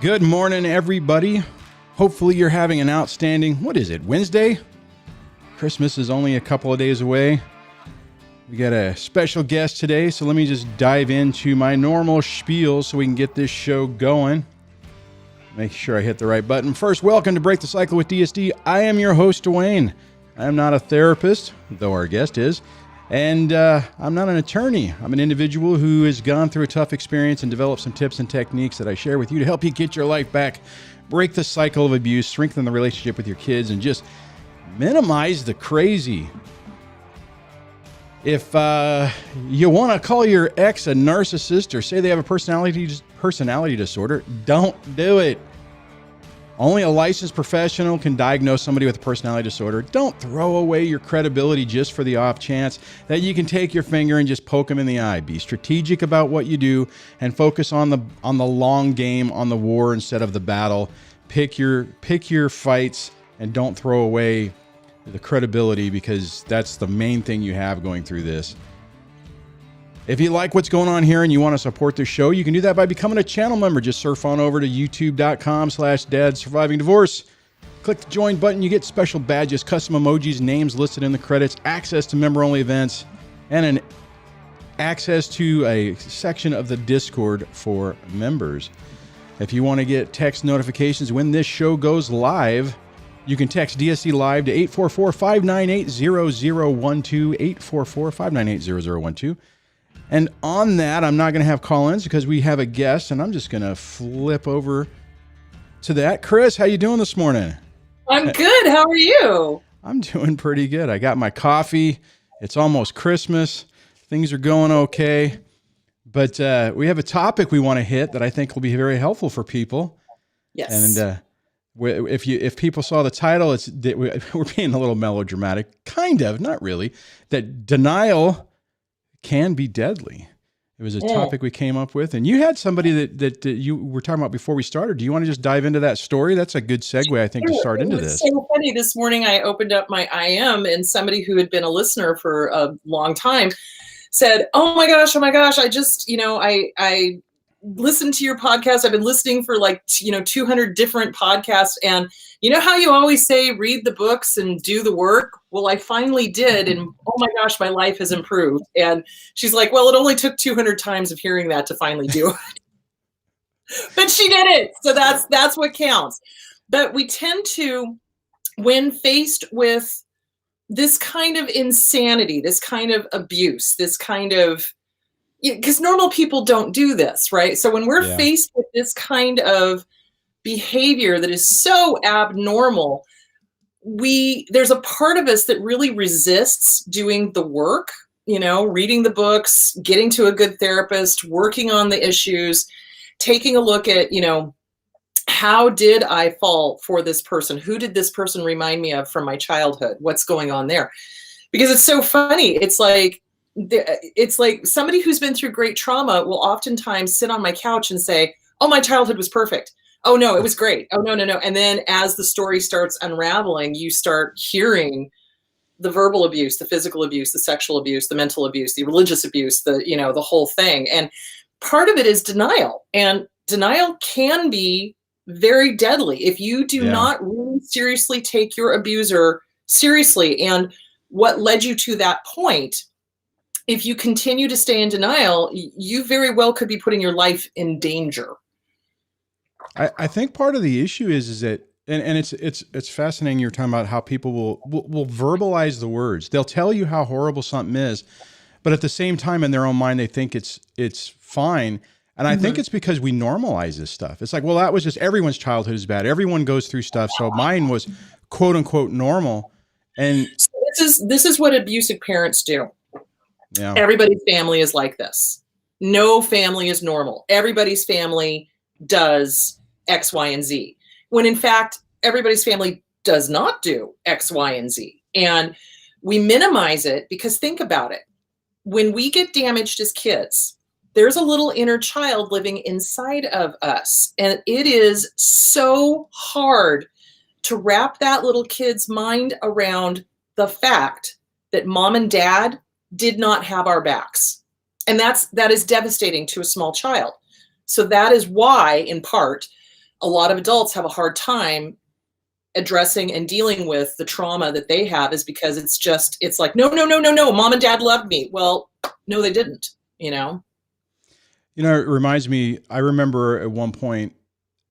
Good morning, everybody. Hopefully you're having an outstanding, what is it, Wednesday? Christmas is only a couple of days away. We got a special guest today, so let me just dive into my normal spiel so we can get this show going. Make sure I hit the right button. First, welcome to Break the Cycle with DSD. I am your host, Duane. I am not a therapist, though our guest is. And I'm not an attorney. I'm an individual who has gone through a tough experience and developed some tips and techniques that I share with you to help you get your life back, break the cycle of abuse, strengthen the relationship with your kids, and just minimize the crazy. If you want to call your ex a narcissist or say they have a personality disorder, don't do it. Only a licensed professional can diagnose somebody with a personality disorder. Don't throw away your credibility just for the off chance that you can take your finger and just poke them in the eye. Be strategic about what you do and focus on the long game, on the war instead of the battle. Pick your fights and don't throw away the credibility, because that's the main thing you have going through this. If you like what's going on here and you want to support this show, you can do that by becoming a channel member. Just surf on over to youtube.com/dadsurvivingdivorce. Click the join button. You get special badges, custom emojis, names listed in the credits, access to member-only events, and access to a section of the Discord for members. If you want to get text notifications when this show goes live, you can text DSDLIVE to 844-598-0012, 844-598-0012. And on that, I'm not going to have call-ins because we have a guest, and I'm just going to flip over to that. Kris, how you doing this morning? I'm good. How are you? I'm doing pretty good. I got my coffee. It's almost Christmas. Things are going okay. But we have a topic we want to hit that I think will be very helpful for people. Yes. And if people saw the title, we're being a little melodramatic. Kind of, not really. That denial can be deadly. It was a topic we came up with, and you had somebody that you were talking about before we started. Do you want to just dive into that story? That's a good segue, I think, to start into this. It's so funny. This morning I opened up my IM, and somebody who had been a listener for a long time said, oh my gosh, I just, I listened to your podcast. I've been listening for 200 different podcasts. And you know how you always say, read the books and do the work? Well, I finally did. And oh my gosh, my life has improved. And she's like, well, it only took 200 times of hearing that to finally do it. But she did it. So that's what counts. But we tend to, when faced with this kind of insanity, this kind of abuse, this kind of, because normal people don't do this, right? So when we're faced with this kind of behavior that is so abnormal, there's a part of us that really resists doing the work, reading the books, getting to a good therapist, working on the issues, taking a look at, how did I fall for this person? Who did this person remind me of from my childhood? What's going on there? Because it's so funny. It's like somebody who's been through great trauma will oftentimes sit on my couch and say, oh, my childhood was perfect. Oh, no, it was great. Oh, no. And then as the story starts unraveling, you start hearing the verbal abuse, the physical abuse, the sexual abuse, the mental abuse, the religious abuse, the whole thing. And part of it is denial. And denial can be very deadly if you do not really seriously take your abuser seriously. And what led you to that point, if you continue to stay in denial, you very well could be putting your life in danger. I think part of the issue is that, and it's fascinating. You're talking about how people will verbalize the words. They'll tell you how horrible something is, but at the same time, in their own mind, they think it's fine. And I think it's because we normalize this stuff. It's like, well, that was just everyone's childhood is bad. Everyone goes through stuff. So mine was quote unquote normal. And so this is what abusive parents do. Yeah. Everybody's family is like this. No family is normal. Everybody's family does X, Y, and Z. When in fact, everybody's family does not do X, Y, and Z. And we minimize it because think about it. When we get damaged as kids, there's a little inner child living inside of us. And it is so hard to wrap that little kid's mind around the fact that mom and dad did not have our backs. And that is devastating to a small child. So that is why, in part, a lot of adults have a hard time addressing and dealing with the trauma that they have, is because it's like, no, mom and dad loved me. Well, no, they didn't, you know? You know, it reminds me, I remember at one point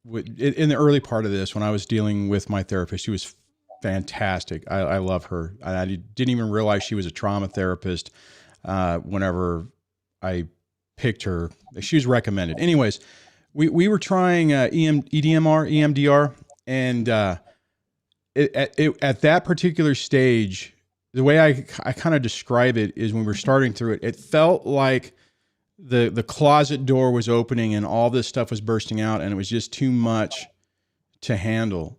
in the early part of this, when I was dealing with my therapist, she was fantastic. I love her. I didn't even realize she was a trauma therapist whenever I picked her. She was recommended. Anyways, we were trying EMDR, and at that particular stage, the way I kind of describe it is, when we were starting through it, it felt like the closet door was opening and all this stuff was bursting out, and it was just too much to handle.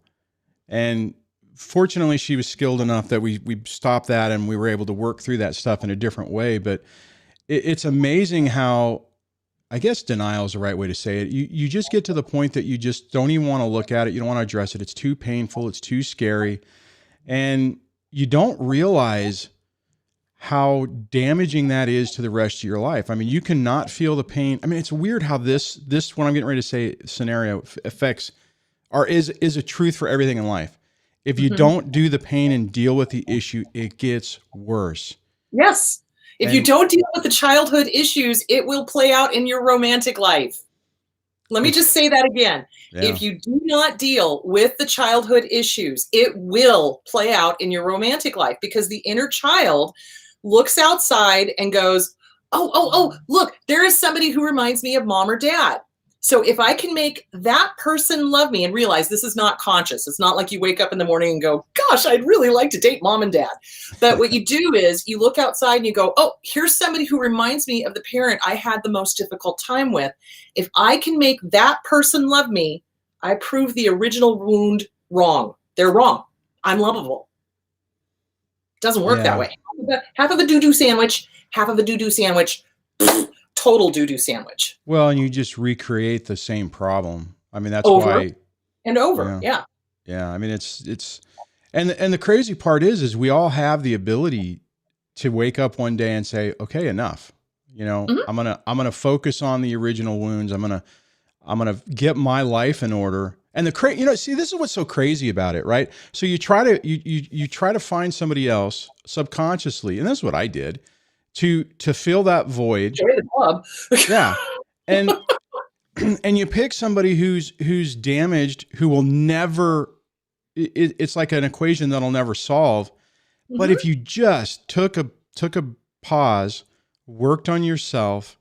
And fortunately, she was skilled enough that we stopped that, and we were able to work through that stuff in a different way. But it's amazing how, I guess denial is the right way to say it. You just get to the point that you just don't even want to look at it. You don't want to address it. It's too painful. It's too scary. And you don't realize how damaging that is to the rest of your life. I mean, you cannot feel the pain. I mean, it's weird how this what I'm getting ready to say scenario affects, or is a truth for everything in life. If you don't do the pain and deal with the issue, it gets worse. Yes. If you don't deal with the childhood issues, it will play out in your romantic life. Let me just say that again. Yeah. If you do not deal with the childhood issues, it will play out in your romantic life, because the inner child looks outside and goes, oh, look, there is somebody who reminds me of mom or dad. So if I can make that person love me, and realize this is not conscious. It's not like you wake up in the morning and go, gosh, I'd really like to date mom and dad. But what you do is you look outside and you go, oh, here's somebody who reminds me of the parent I had the most difficult time with. If I can make that person love me, I prove the original wound wrong. They're wrong. I'm lovable. Doesn't work that way. Half of a doo-doo sandwich, half of a doo-doo sandwich, total doo-doo sandwich. Well, and you just recreate the same problem. I mean, that's over why. And over. Yeah. Yeah. I mean, it's, and the crazy part is we all have the ability to wake up one day and say, okay, enough. You know, I'm going to focus on the original wounds. I'm going to get my life in order. And see, this is what's so crazy about it, right? So you try to find somebody else subconsciously, and this is what I did, to fill that void. Join the club. Yeah. And you pick somebody who's damaged, who will never, it's like an equation that'll never solve. But if you just took a pause, worked on yourself,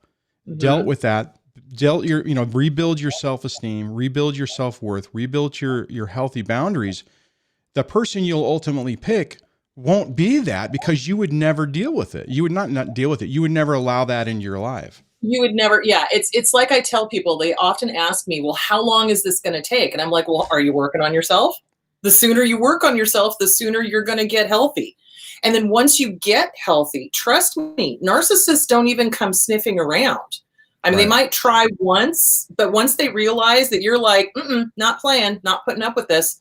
dealt with that, rebuild your self-esteem, rebuild your self-worth, rebuild your healthy boundaries, the person you'll ultimately pick won't be that, because you would never deal with it. You would not deal with it. You would never allow that into your life. You would never. Yeah. It's like I tell people, they often ask me, well, how long is this going to take? And I'm like, well, are you working on yourself? The sooner you work on yourself, the sooner you're going to get healthy. And then once you get healthy, trust me, narcissists don't even come sniffing around. I mean, They might try once, but once they realize that you're like, not playing, not putting up with this,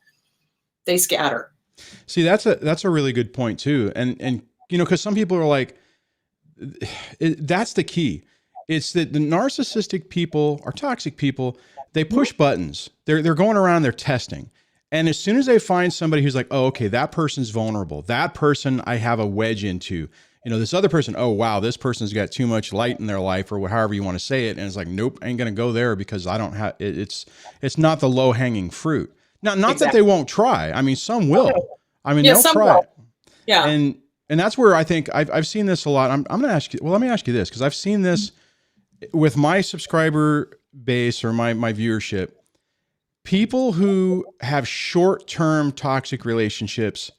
they scatter. See, that's a really good point too. And because some people are like, that's the key. It's that the narcissistic people or toxic people, they push buttons. They're going around, they're testing. And as soon as they find somebody who's like, oh, okay, that person's vulnerable. That person I have a wedge into. This other person, oh, wow, this person's got too much light in their life, or however you want to say it. And it's like, nope, I ain't going to go there, because I don't have, it's not the low hanging fruit. Now, not that they won't try. I mean, some will. I mean, they'll try. Will. Yeah. And that's where I think I've seen this a lot. I'm going to ask you, well, let me ask you this, because I've seen this with my subscriber base or my viewership. People who have short-term toxic relationships,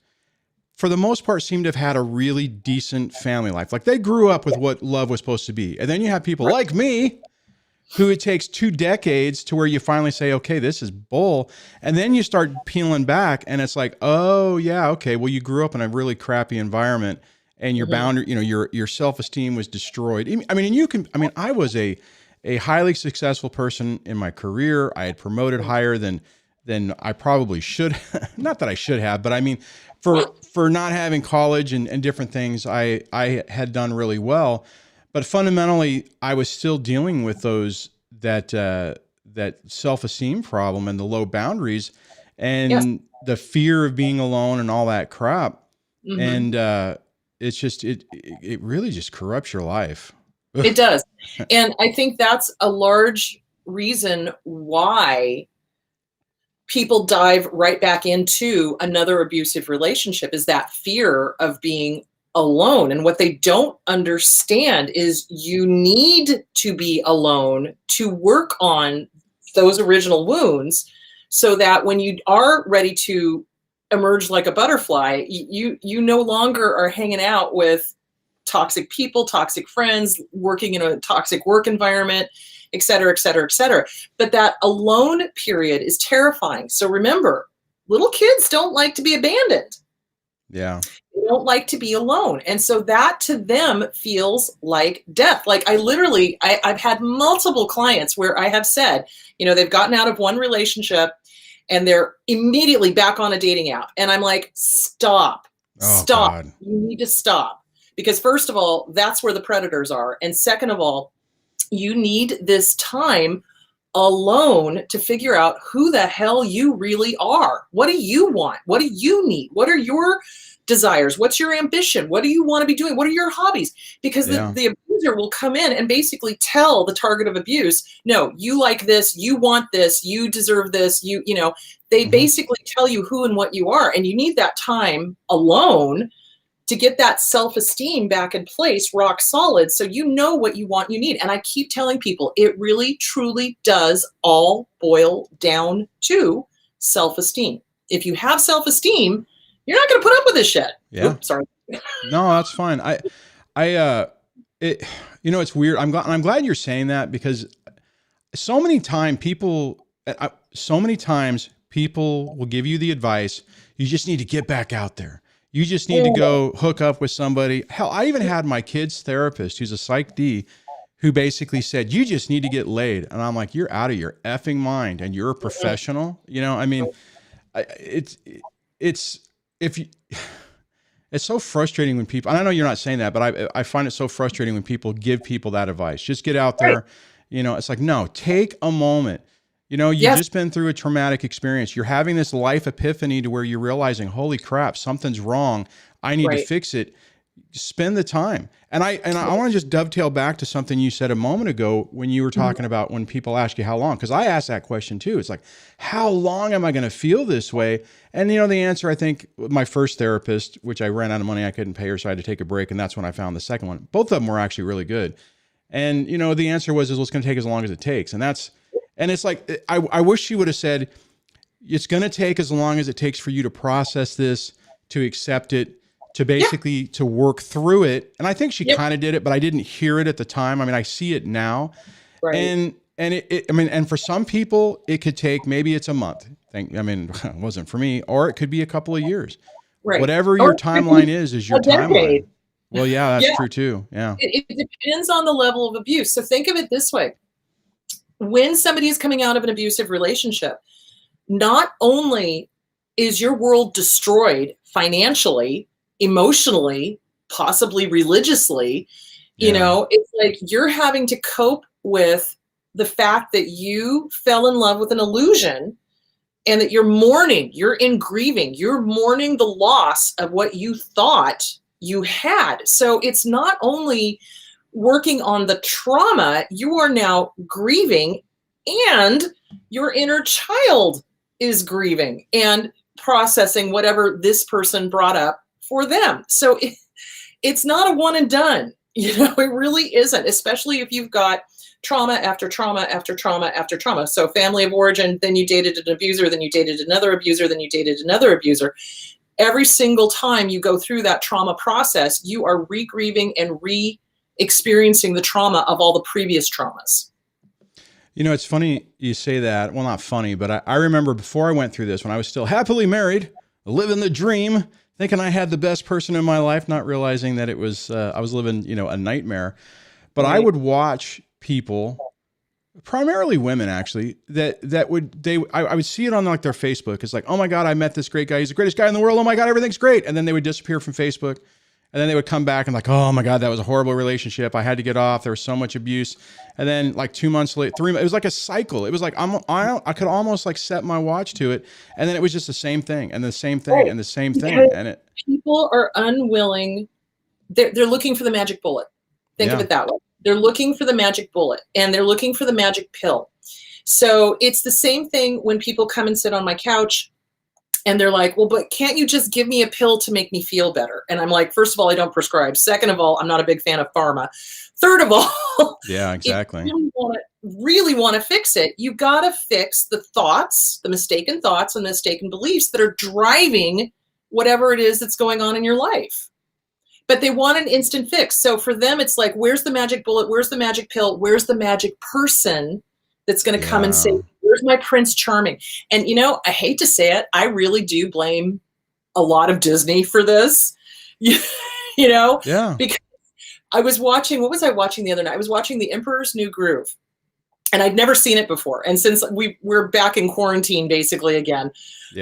for the most part, seem to have had a really decent family life. Like, they grew up with what love was supposed to be. And then you have people like me, who it takes 2 decades to where you finally say, okay, this is bull. And then you start peeling back, and it's like, oh yeah, okay, well, you grew up in a really crappy environment, and your boundary, your self-esteem was destroyed. I mean, I was a highly successful person in my career. I had promoted higher than I probably should. Not that I should have, but I mean, for not having college and different things, I had done really well. But fundamentally, I was still dealing with those that that self-esteem problem and the low boundaries and Yes. the fear of being alone and all that crap. Mhm. And it's just it really just corrupts your life. It does. And I think that's a large reason why people dive right back into another abusive relationship, is that fear of being alone. And what they don't understand is you need to be alone to work on those original wounds, so that when you are ready to emerge like a butterfly, you no longer are hanging out with toxic people, toxic friends, working in a toxic work environment, et cetera, et cetera, et cetera. But that alone period is terrifying. So remember, little kids don't like to be abandoned. Yeah. They don't like to be alone. And so that to them feels like death. Like I've had multiple clients where I have said, they've gotten out of one relationship and they're immediately back on a dating app. And I'm like, stop. God. You need to stop. Because first of all, that's where the predators are. And second of all, you need this time alone to figure out who the hell you really are. What do you want? What do you need? What are your desires? What's your ambition? What do you want to be doing? What are your hobbies? Because the abuser will come in and basically tell the target of abuse, no, you like this, you want this, you deserve this, they basically tell you who and what you are. And you need that time alone to get that self-esteem back in place, rock solid, so you know what you want, you need. And I keep telling people, it really, truly does all boil down to self-esteem. If you have self-esteem, you're not going to put up with this shit. Yeah. Oops, sorry. No, that's fine. It's weird. I'm glad you're saying that, because so many times people will give you the advice, you just need to get back out there. You just need to go hook up with somebody. Hell, I even had my kid's therapist, who's a Psych D, who basically said, you just need to get laid. And I'm like, you're out of your effing mind and you're a professional. It's so frustrating when people, and I know you're not saying that, but I find it so frustrating when people give people that advice. Just get out there. It's like, no, take a moment. You've just been through a traumatic experience. You're having this life epiphany to where you're realizing, holy crap, something's wrong. I need to fix it. Spend the time. And I want to just dovetail back to something you said a moment ago when you were talking about when people ask you how long, because I asked that question too. It's like, how long am I going to feel this way? And the answer, I think my first therapist, which I ran out of money, I couldn't pay her, so I had to take a break. And that's when I found the second one. Both of them were actually really good. And the answer was, it's going to take as long as it takes. And it's like, I wish she would have said, it's going to take as long as it takes for you to process this, to accept it, to basically to work through it. And I think she kind of did it, but I didn't hear it at the time. I mean, I see it now. Right. And and for some people it could take, maybe it's a month. It wasn't for me, or it could be a couple of years. Right. Whatever your timeline is your timeline. Well, yeah, that's true too. Yeah. It depends on the level of abuse. So think of it this way. When somebody is coming out of an abusive relationship, not only is your world destroyed financially, emotionally, possibly religiously, it's like you're having to cope with the fact that you fell in love with an illusion, and that you're mourning, you're in grieving, you're mourning the loss of what you thought you had. So it's not only working on the trauma, you are now grieving, and your inner child is grieving and processing whatever this person brought up for them. So it's not a one and done. It really isn't, especially if you've got trauma after trauma after trauma after trauma. So family of origin, then you dated an abuser, then you dated another abuser, then you dated another abuser. Every single time you go through that trauma process, you are re-grieving and re-experiencing the trauma of all the previous traumas. It's funny you say that. Well, not funny, but I remember before I went through this, when I was still happily married, living the dream, thinking I had the best person in my life, not realizing that it was, I was living, a nightmare. But I would watch people, primarily women actually, I would see it on like their Facebook. It's like, oh my God, I met this great guy. He's the greatest guy in the world. Oh my God, everything's great. And then they would disappear from Facebook. And then they would come back and like, oh my God, that was a horrible relationship. I had to get off. There was so much abuse. And then like 2 months later, it was like a cycle. It was like, I could almost like set my watch to it. And then it was just the same thing and the same thing and the same thing. And people are unwilling. They're looking for the magic bullet. Think of it that way. They're looking for the magic bullet and they're looking for the magic pill. So it's the same thing when people come and sit on my couch and they're like, well, but can't you just give me a pill to make me feel better? And I'm like, first of all, I don't prescribe. Second of all, I'm not a big fan of pharma. Third of all, yeah, exactly. If you really want to fix it, you got to fix the thoughts, the mistaken thoughts and mistaken beliefs that are driving whatever it is that's going on in your life. But they want an instant fix. So for them, it's like, where's the magic bullet? Where's the magic pill? Where's the magic person that's going to come and say, where's my Prince Charming? And, you know, I hate to say it, I really do blame a lot of Disney for this, you know? Yeah. Because I was watching, what was I watching the other night? I was watching The Emperor's New Groove. And I'd never seen it before. And since we're back in quarantine basically again,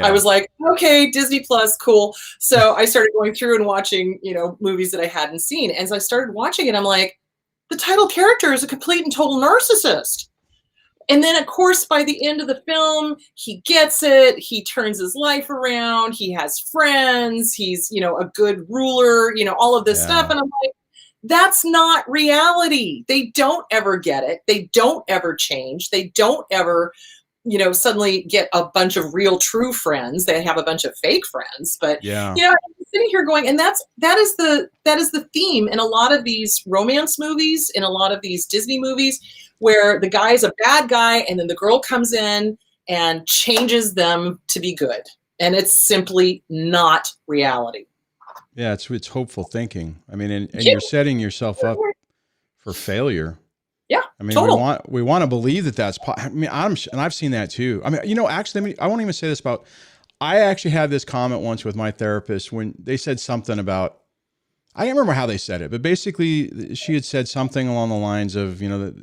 I was like, okay, Disney Plus, cool. So I started going through and watching, you know, movies that I hadn't seen. And so I started watching it. I'm like, the title character is a complete and total narcissist. And then, of course, by the end of the film, he gets it. He turns his life around. He has friends. He's, you know, a good ruler, you know, all of this stuff. And I'm like, that's not reality. They don't ever get it. They don't ever change. They don't ever, you know, suddenly get a bunch of real true friends. They have a bunch of fake friends. But, you know, I'm sitting here going, and that is the theme in a lot of these romance movies, in a lot of these Disney movies, where the guy's a bad guy and then the girl comes in and changes them to be good. And it's simply not reality. Yeah, it's hopeful thinking. I mean, and you're setting yourself up for failure. Yeah, I mean, we want to believe that that's. I mean, I've seen that too. I mean, you know, actually, I won't even say this about. I actually had this comment once with my therapist when they said something about. I can't remember how they said it, but basically, she had said something along the lines of, you know, that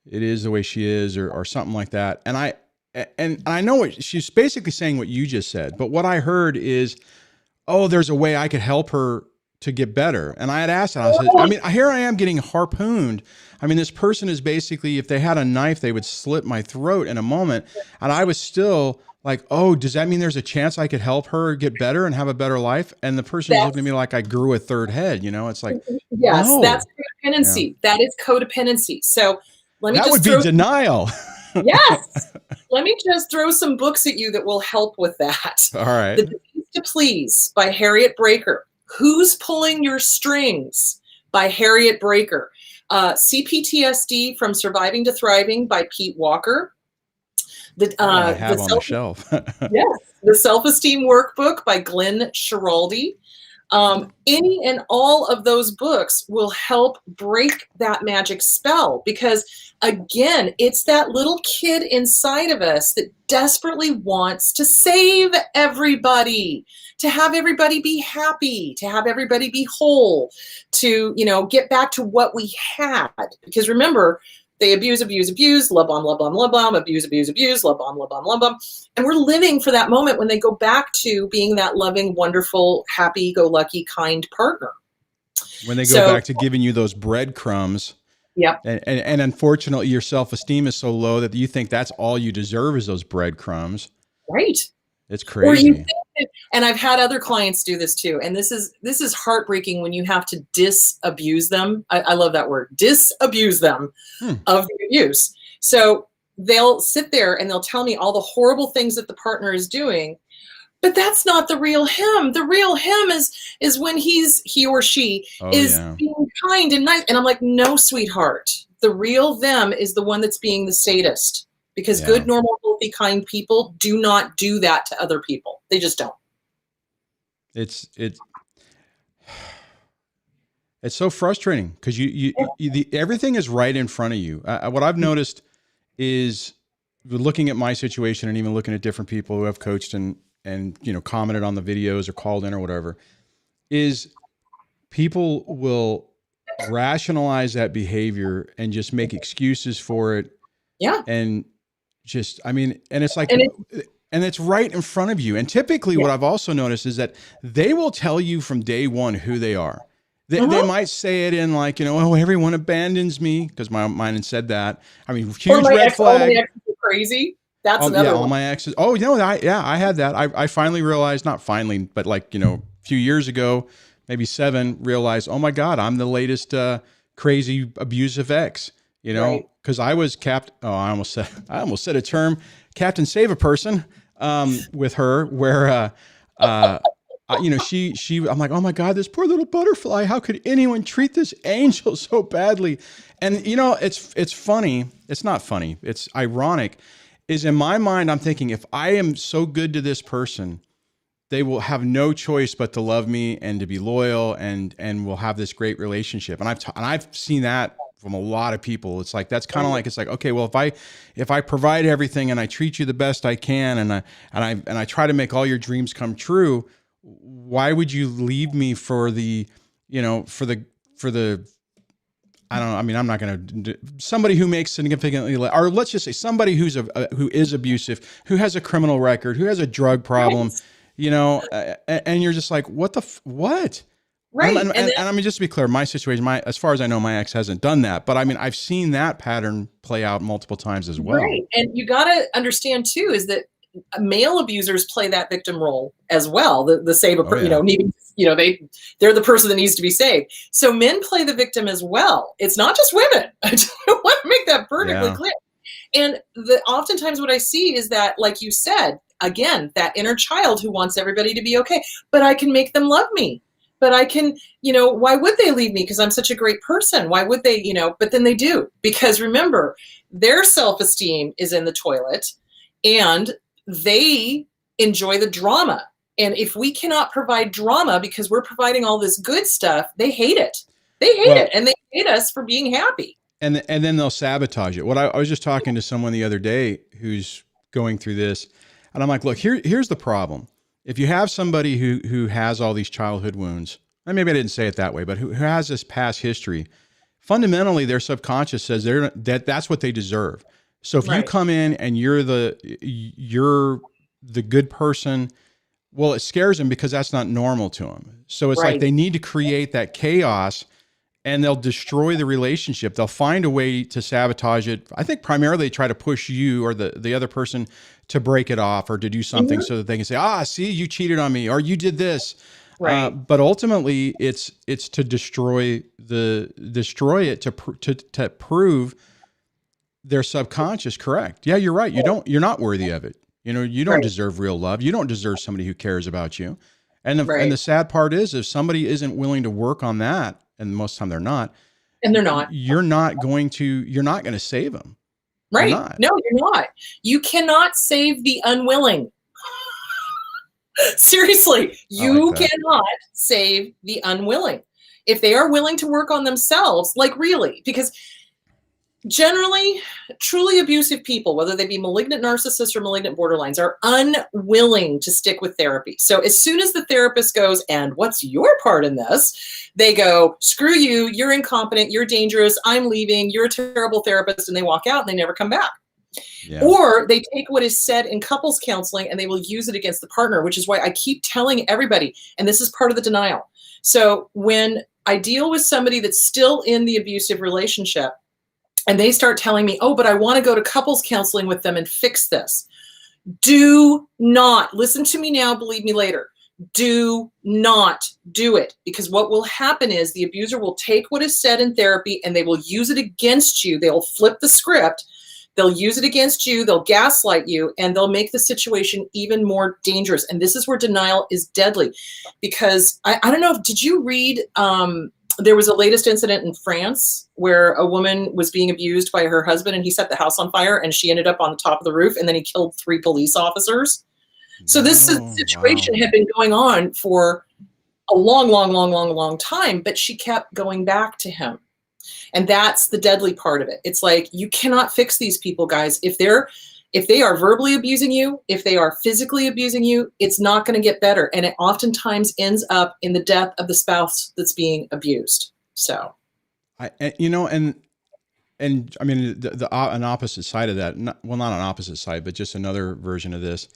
it is the way she is, or something like that. And I know what she's basically saying. What you just said, but what I heard is, oh, there's a way I could help her to get better. And I had asked her, I said, I mean, here I am getting harpooned. I mean, this person is basically, if they had a knife, they would slit my throat in a moment. And I was still like, oh, does that mean there's a chance I could help her get better and have a better life? And the person is looking at me like I grew a third head, you know, it's like, yes, no. That's codependency. Yeah. That is codependency. So let me that would be denial. Yes. Let me just throw some books at you that will help with that. All right. The Disease to Please by Harriet Breaker. Who's Pulling Your Strings by Harriet Breaker. CPTSD From Surviving to Thriving by Pete Walker. I have on the shelf. Yes. The Self-Esteem Workbook by Glenn Schiraldi. Any and all of those books will help break that magic spell because, again, it's that little kid inside of us that desperately wants to save everybody, to have everybody be happy, to have everybody be whole, to, you know, get back to what we had. Because remember, they abuse, love bomb, abuse, love bomb. And we're living for that moment when they go back to being that loving, wonderful, happy-go-lucky, kind partner. When they go back to giving you those breadcrumbs. Yep. And unfortunately, your self-esteem is so low that you think that's all you deserve is those breadcrumbs. Right. It's crazy. Or you think that, and I've had other clients do this too. And this is heartbreaking when you have to disabuse them. I love that word, disabuse them of the abuse. So they'll sit there and they'll tell me all the horrible things that the partner is doing, but that's not the real him. The real him is when he or she is being kind and nice. And I'm like, no, sweetheart, the real them is the one that's being the sadist. Because good, normal, healthy, kind people do not do that to other people. They just don't. It's so frustrating because everything is right in front of you. What I've noticed is looking at my situation and even looking at different people who have coached and you know commented on the videos or called in or whatever, is people will rationalize that behavior and just make excuses for it. Yeah. And just, I mean, and it's like, and it's right in front of you. And typically what I've also noticed is that they will tell you from day one who they are. They might say it in like, oh, everyone abandons me, because mine had said that. I mean, Or huge my red ex, all my flag. exes are crazy. That's another All one. my exes. Oh, I had that. I finally realized, not finally, but like, a few years ago, maybe 7, realized, oh my God, I'm the latest crazy abusive ex, Right. because I was I almost said a term, Captain Save a Person, with her, where, I'm like, oh my God, this poor little butterfly. How could anyone treat this angel so badly? And it's funny. It's not funny. It's ironic. Is in my mind, I'm thinking, if I am so good to this person, they will have no choice but to love me and to be loyal, and we'll have this great relationship. And I've seen that from a lot of people. It's like, that's kind of like, it's like, okay, well, if I provide everything and I treat you the best I can, and I try to make all your dreams come true, why would you leave me for the I don't know. I mean, I'm not going to somebody who makes significantly less, or let's just say somebody who is abusive, who has a criminal record, who has a drug problem, and you're just like, what what? Right. And I mean, just to be clear, my situation, as far as I know, my ex hasn't done that, but I mean, I've seen that pattern play out multiple times as well. Right. And you got to understand too, is that male abusers play that victim role as well. The save, needing, they're the person that needs to be saved. So men play the victim as well. It's not just women. I want to make that perfectly clear. And oftentimes what I see is that, like you said, again, that inner child who wants everybody to be okay, but I can make them love me. But I can, why would they leave me? Because I'm such a great person. Why would they, but then they do. Because remember, their self-esteem is in the toilet, and they enjoy the drama. And if we cannot provide drama because we're providing all this good stuff, they hate it. They hate it. And they hate us for being happy. And then they'll sabotage it. I was just talking to someone the other day who's going through this, and I'm like, look, here's the problem. If you have somebody who has all these childhood wounds, and maybe I didn't say it that way, but who has this past history, fundamentally their subconscious says that's what they deserve. So if you come in and you're the good person, well, it scares them because that's not normal to them. So it's like they need to create that chaos, and they'll destroy the relationship. They'll find a way to sabotage it. I think primarily they try to push you or the other person to break it off or to do something so that they can say, see, you cheated on me, or you did this. Right. But ultimately it's to destroy it to prove their subconscious correct. Yeah, you're right. You're not worthy of it. You don't deserve real love. You don't deserve somebody who cares about you. And the sad part is, if somebody isn't willing to work on that, and most of the time they're not, you're not going to save them. Right. No, you're not. You cannot save the unwilling. Seriously, you cannot save the unwilling. If they are willing to work on themselves, like really, because generally, truly abusive people, whether they be malignant narcissists or malignant borderlines, are unwilling to stick with therapy. So as soon as the therapist goes, and what's your part in this? They go, screw you, you're incompetent, you're dangerous, I'm leaving, you're a terrible therapist, and they walk out and they never come back. Yeah. Or they take what is said in couples counseling and they will use it against the partner, which is why I keep telling everybody, and this is part of the denial. So when I deal with somebody that's still in the abusive relationship, and they start telling me, oh, but I want to go to couples counseling with them and fix this. Do not, listen to me now, believe me later. Do not do it, because what will happen is the abuser will take what is said in therapy and they will use it against you. They'll flip the script. They'll use it against you. They'll gaslight you, and they'll make the situation even more dangerous. And this is where denial is deadly, because I don't know, did you read, there was a latest incident in France where a woman was being abused by her husband, and he set the house on fire, and she ended up on the top of the roof, and then he killed 3 police officers. So this situation had been going on for a long time, but she kept going back to him. And that's the deadly part of it. It's like, you cannot fix these people, guys. If they are verbally abusing you, if they are physically abusing you, it's not going to get better. And it oftentimes ends up in the death of the spouse that's being abused. So, and I mean, an opposite side of that, not an opposite side, but just another version of this.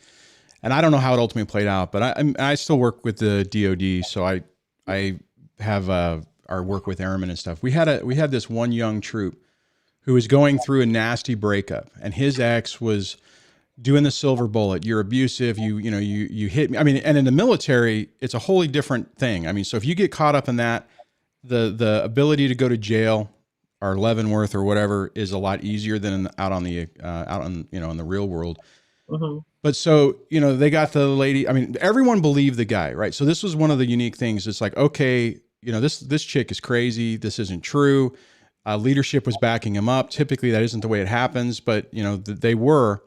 And I don't know how it ultimately played out, but I still work with the DOD. So I have our work with airmen and stuff. We had this one young troop who was going through a nasty breakup, and his ex was doing the silver bullet. You're abusive. You hit me. I mean, and in the military, it's a wholly different thing. I mean, so if you get caught up in that, the ability to go to jail or Leavenworth or whatever is a lot easier than out on in the real world. Mm-hmm. But so, they got the lady, I mean, everyone believed the guy, right? So this was one of the unique things. It's like, okay, this chick is crazy. This isn't true. Leadership was backing him up. Typically that isn't the way it happens, but they were.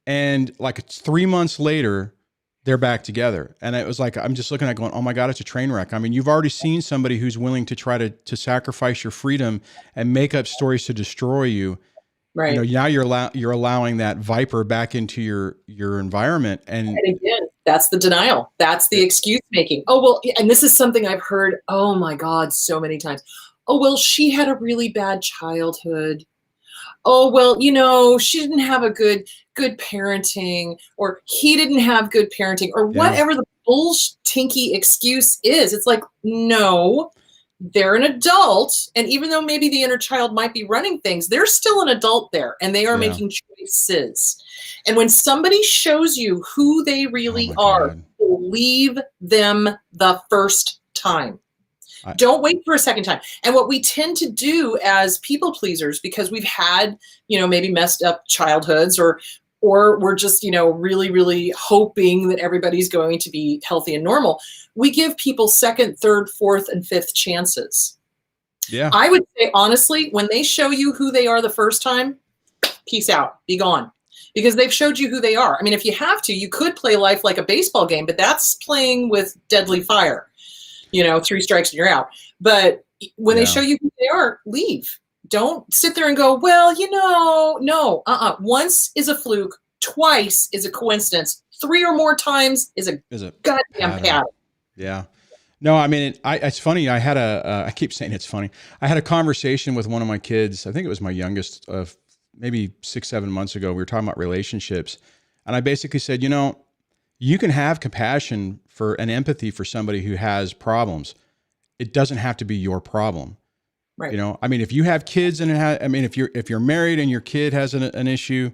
And like 3 months later, they're back together. And it was like, I'm just looking at going, oh my God, it's a train wreck. I mean, you've already seen somebody who's willing to try to sacrifice your freedom and make up stories to destroy you. Right. Now you're allowing that viper back into your environment. And again, that's the denial. That's the excuse making. Oh, well, and this is something I've heard, oh my God, so many times. Oh, well, she had a really bad childhood. Oh, well, she didn't have a good parenting, or he didn't have good parenting, or whatever the tinky excuse is. It's like, no, they're an adult. And even though maybe the inner child might be running things, they're still an adult there, and they are making choices. And when somebody shows you who they really are, believe them the first time. Don't wait for a second time. And what we tend to do as people pleasers, because we've had, maybe messed up childhoods, or we're just, really, really hoping that everybody's going to be healthy and normal, we give people second, third, fourth, and fifth chances. Yeah. I would say, honestly, when they show you who they are the first time, peace out, be gone. Because they've showed you who they are. I mean, if you have to, you could play life like a baseball game, but that's playing with deadly fire. 3 strikes and you're out. But when they show you who they are, leave. Don't sit there and go, well, no, Once is a fluke. Twice is a coincidence. 3 or more times is a goddamn pattern. Yeah. No, I mean, it's funny. I keep saying it's funny. I had a conversation with one of my kids. I think it was my youngest, maybe 6-7 months ago. We were talking about relationships. And I basically said, you can have compassion for and empathy for somebody who has problems. It doesn't have to be your problem. Right. I mean, if you have kids and if you're married and your kid has an issue,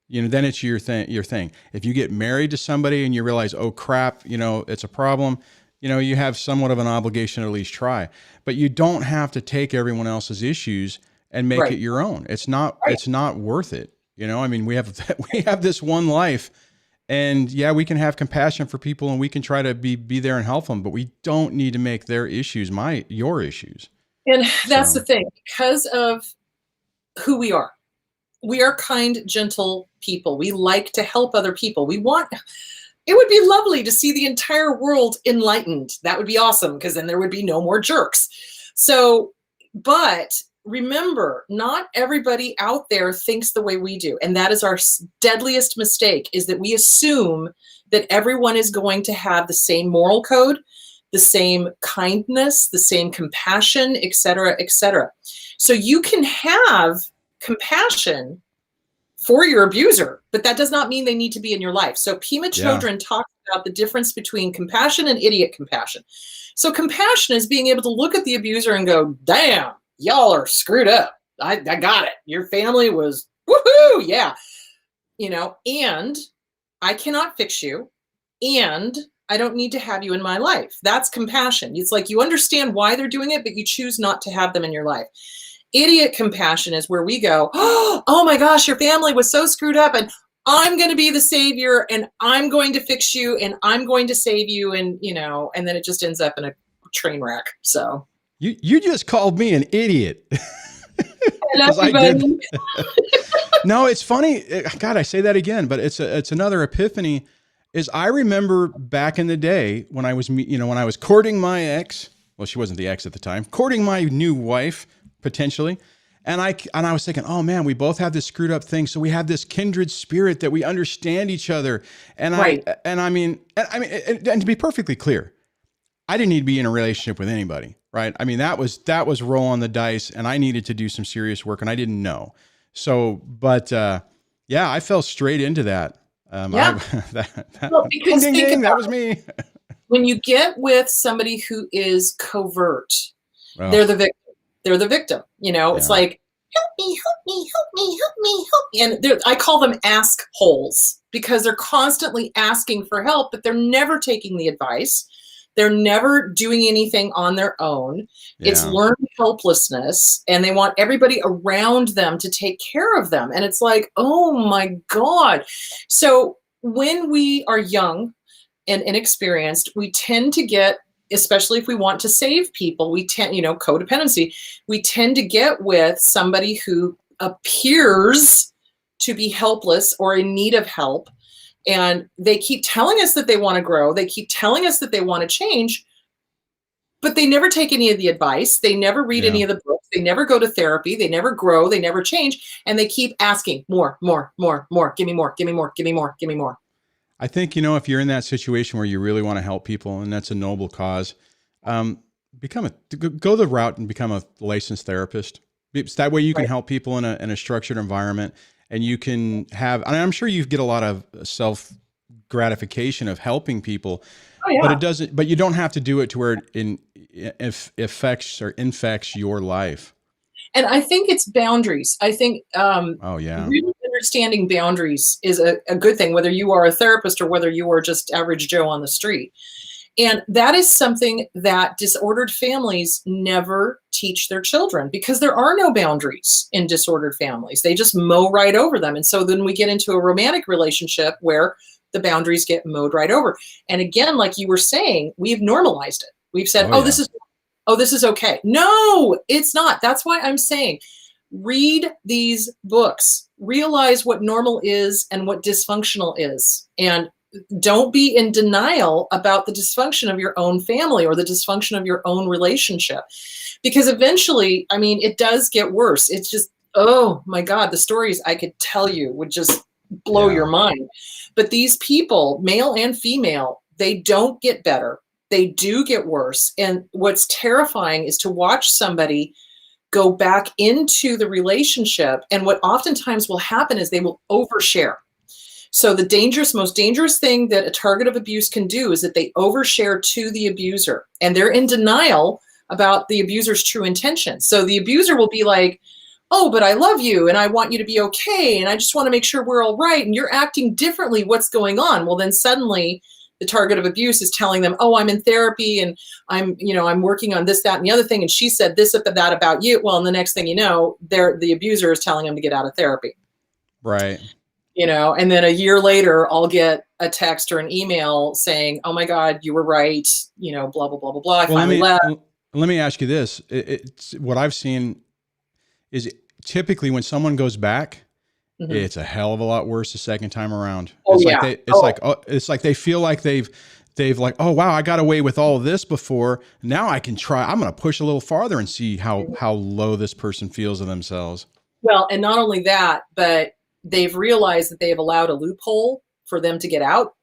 then it's your thing. If you get married to somebody and you realize, oh crap, it's a problem, you have somewhat of an obligation to at least try. But you don't have to take everyone else's issues and make it your own. It's not worth it. I mean, we have this one life. And we can have compassion for people and we can try to be there and help them, but we don't need to make their issues your issues. And that's the thing, because of who we are. We are kind, gentle people. We like to help other people. It would be lovely to see the entire world enlightened. That would be awesome, because then there would be no more jerks. So, but remember, not everybody out there thinks the way we do. And that is our deadliest mistake, is that we assume that everyone is going to have the same moral code, the same kindness, the same compassion, et cetera, et cetera. So you can have compassion for your abuser, but that does not mean they need to be in your life. So Pema Chodron talks about the difference between compassion and idiot compassion. So compassion is being able to look at the abuser and go, damn, y'all are screwed up. I got it. Your family was woohoo. Yeah. And I cannot fix you. And I don't need to have you in my life. That's compassion. It's like you understand why they're doing it, but you choose not to have them in your life. Idiot compassion is where we go, oh my gosh, your family was so screwed up, and I'm going to be the savior, and I'm going to fix you, and I'm going to save you. And, and then it just ends up in a train wreck. So. You just called me an idiot. I love you, buddy. No, it's funny. God, I say that again, but it's another epiphany. Is I remember back in the day when I was, when I was courting my ex. Well, she wasn't the ex at the time. Courting my new wife potentially, and I was thinking, oh man, we both have this screwed up thing. So we have this kindred spirit that we understand each other. And I mean, to be perfectly clear, I didn't need to be in a relationship with anybody. Right. I mean, that was rolling the dice, and I needed to do some serious work, and I didn't know. So, but I fell straight into that. Because ding, that was me. When you get with somebody who is covert, Oh, They're the victim. They're the victim. It's yeah. like, help me, help me, help me, help me, help me. And I call them ask holes because they're constantly asking for help, but they're never taking the advice. They're never doing anything on their own. It's Yeah. learned helplessness, and they want everybody around them to take care of them. And it's like, oh my God. So when we are young and inexperienced, we tend to get, especially if we want to save people, we tend, codependency, we tend to get with somebody who appears to be helpless or in need of help. And they keep telling us that they want to grow. They keep telling us that they want to change, but they never take any of the advice. They never read Yeah. any of the books. They never go to therapy. They never grow. They never change. And they keep asking more, more, more, more. Give me more, give me more, give me more, give me more. I think, if you're in that situation where you really want to help people and that's a noble cause, go the route and become a licensed therapist. That way you can help people in a structured environment, and you can have, and I'm sure you get a lot of self gratification of helping people, but you don't have to do it to where it affects or infects your life. And I think it's boundaries. I think Really understanding boundaries is a good thing, whether you are a therapist or whether you are just average Joe on the street. And that is something that disordered families never teach their children, because there are no boundaries in disordered families. They just mow right over them. And so then we get into a romantic relationship where the boundaries get mowed right over. And again, like you were saying, we've normalized it. We've said, this is okay. No, it's not. That's why I'm saying, read these books, realize what normal is and what dysfunctional is. And don't be in denial about the dysfunction of your own family or the dysfunction of your own relationship, because eventually, it does get worse. It's just, oh my God, the stories I could tell you would just blow your mind. But these people, male and female, they don't get better. They do get worse. And what's terrifying is to watch somebody go back into the relationship. And what oftentimes will happen is they will overshare. So the most dangerous thing that a target of abuse can do is that they overshare to the abuser, and they're in denial about the abuser's true intention. So the abuser will be like, oh, but I love you and I want you to be okay. And I just want to make sure we're all right. And you're acting differently. What's going on? Well, then suddenly the target of abuse is telling them, oh, I'm in therapy and I'm working on this, that, and the other thing. And she said this, that about you. Well, and the next thing you know, the abuser is telling them to get out of therapy. Right. And then a year later, I'll get a text or an email saying, oh my God, you were right. Blah, blah, blah, blah, blah. I finally left. Let me ask you this. It's what I've seen is typically when someone goes back, it's a hell of a lot worse the second time around. It's like they feel like they've like, oh wow, I got away with all of this before. Now I can try. I'm going to push a little farther and see how low this person feels of themselves. Well, and not only that, but they've realized that they have allowed a loophole for them to get out.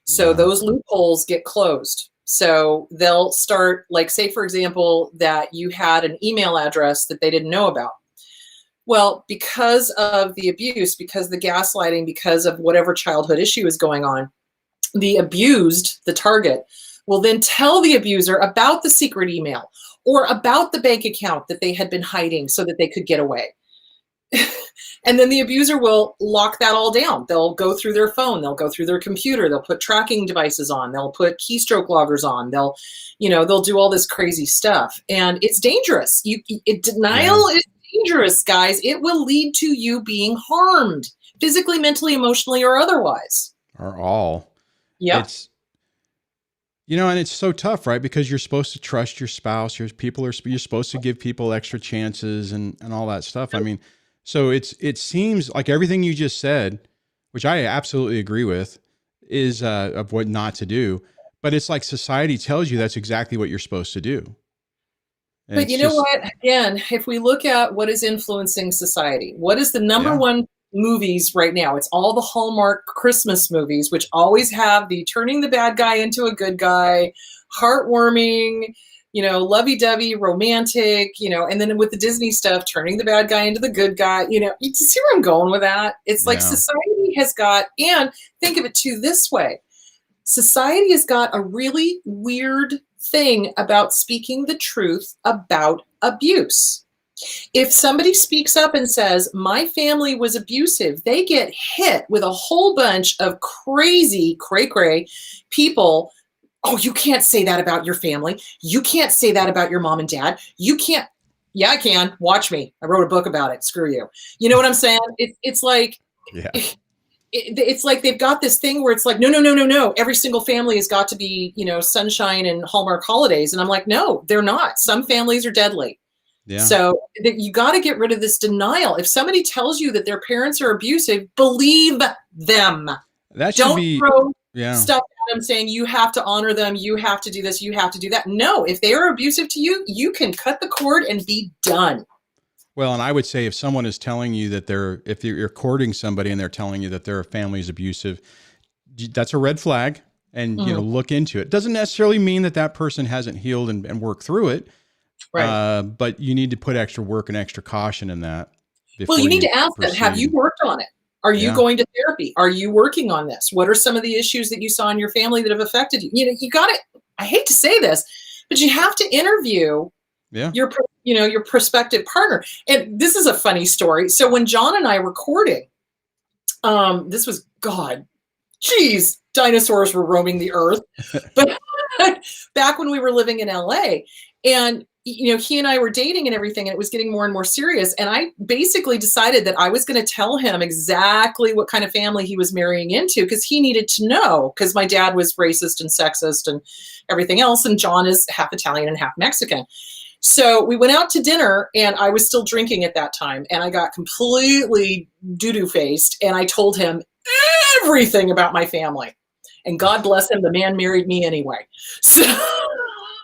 So those loopholes get closed. So they'll start, like, say, for example, that you had an email address that they didn't know about. Well, because of the abuse, because of the gaslighting, because of whatever childhood issue is going on, the abused, the target, will then tell the abuser about the secret email or about the bank account that they had been hiding so that they could get away. And then the abuser will lock that all down. They'll go through their phone. They'll go through their computer. They'll put tracking devices on. They'll put keystroke loggers on. They'll do all this crazy stuff. And it's dangerous. Denial is dangerous, guys. It will lead to you being harmed physically, mentally, emotionally, or otherwise. Or all. Yeah. And it's so tough, right? Because you're supposed to trust your spouse. You're supposed to give people extra chances and all that stuff. So it seems like everything you just said, which I absolutely agree with, is of what not to do. But it's like society tells you that's exactly what you're supposed to do. And but you know what? Again, if we look at what is influencing society, what is the number one movies right now? It's all the Hallmark Christmas movies, which always have the turning the bad guy into a good guy, heartwarming, lovey-dovey, romantic, and then with the Disney stuff, turning the bad guy into the good guy, you see where I'm going with that? It's like society has got, and think of it too this way, society has got a really weird thing about speaking the truth about abuse. If somebody speaks up and says, my family was abusive, they get hit with a whole bunch of crazy, cray-cray people. Oh, you can't say that about your family. You can't say that about your mom and dad. You can't. Yeah, I can. Watch me. I wrote a book about it. Screw you. You know what I'm saying? It's like, Yeah. It's like they've got this thing where it's like, no. Every single family has got to be, sunshine and Hallmark holidays. And I'm like, no, they're not. Some families are deadly. Yeah. So you got to get rid of this denial. If somebody tells you that their parents are abusive, believe them. That should Don't be throw yeah. stuff at them saying you have to honor them, you have to do this, you have to do that. No, if they are abusive to you, you can cut the cord and be done. Well, and I would say if someone is telling you that if you're courting somebody and they're telling you that their family is abusive, that's a red flag, and look into it. Doesn't necessarily mean that person hasn't healed and worked through it. Right. But you need to put extra work and extra caution in that. Well, you need to ask them, have you worked on it? Are you going to therapy? Are you working on this? What are some of the issues that you saw in your family that have affected you? You got it. I hate to say this, but you have to interview your prospective partner. And this is a funny story. So when John and I were courting, this was dinosaurs were roaming the earth. But back when we were living in LA, and he and I were dating and everything, and it was getting more and more serious. And I basically decided that I was going to tell him exactly what kind of family he was marrying into, because he needed to know, because my dad was racist and sexist and everything else. And John is half Italian and half Mexican. So we went out to dinner, and I was still drinking at that time. And I got completely doo-doo faced. And I told him everything about my family. And God bless him, the man married me anyway. So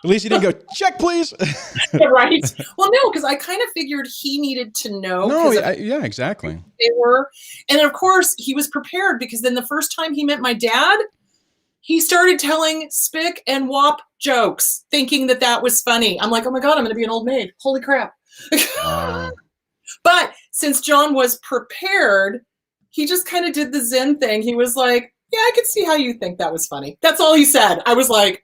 at least he didn't go, check, please. Right. Well, no, because I kind of figured he needed to know. No, yeah, exactly. They were. And of course, he was prepared, because then the first time he met my dad, he started telling spick and wop jokes, thinking that was funny. I'm like, oh my God, I'm going to be an old maid. Holy crap. But since John was prepared, he just kind of did the Zen thing. He was like, yeah, I could see how you think that was funny. That's all he said. I was like,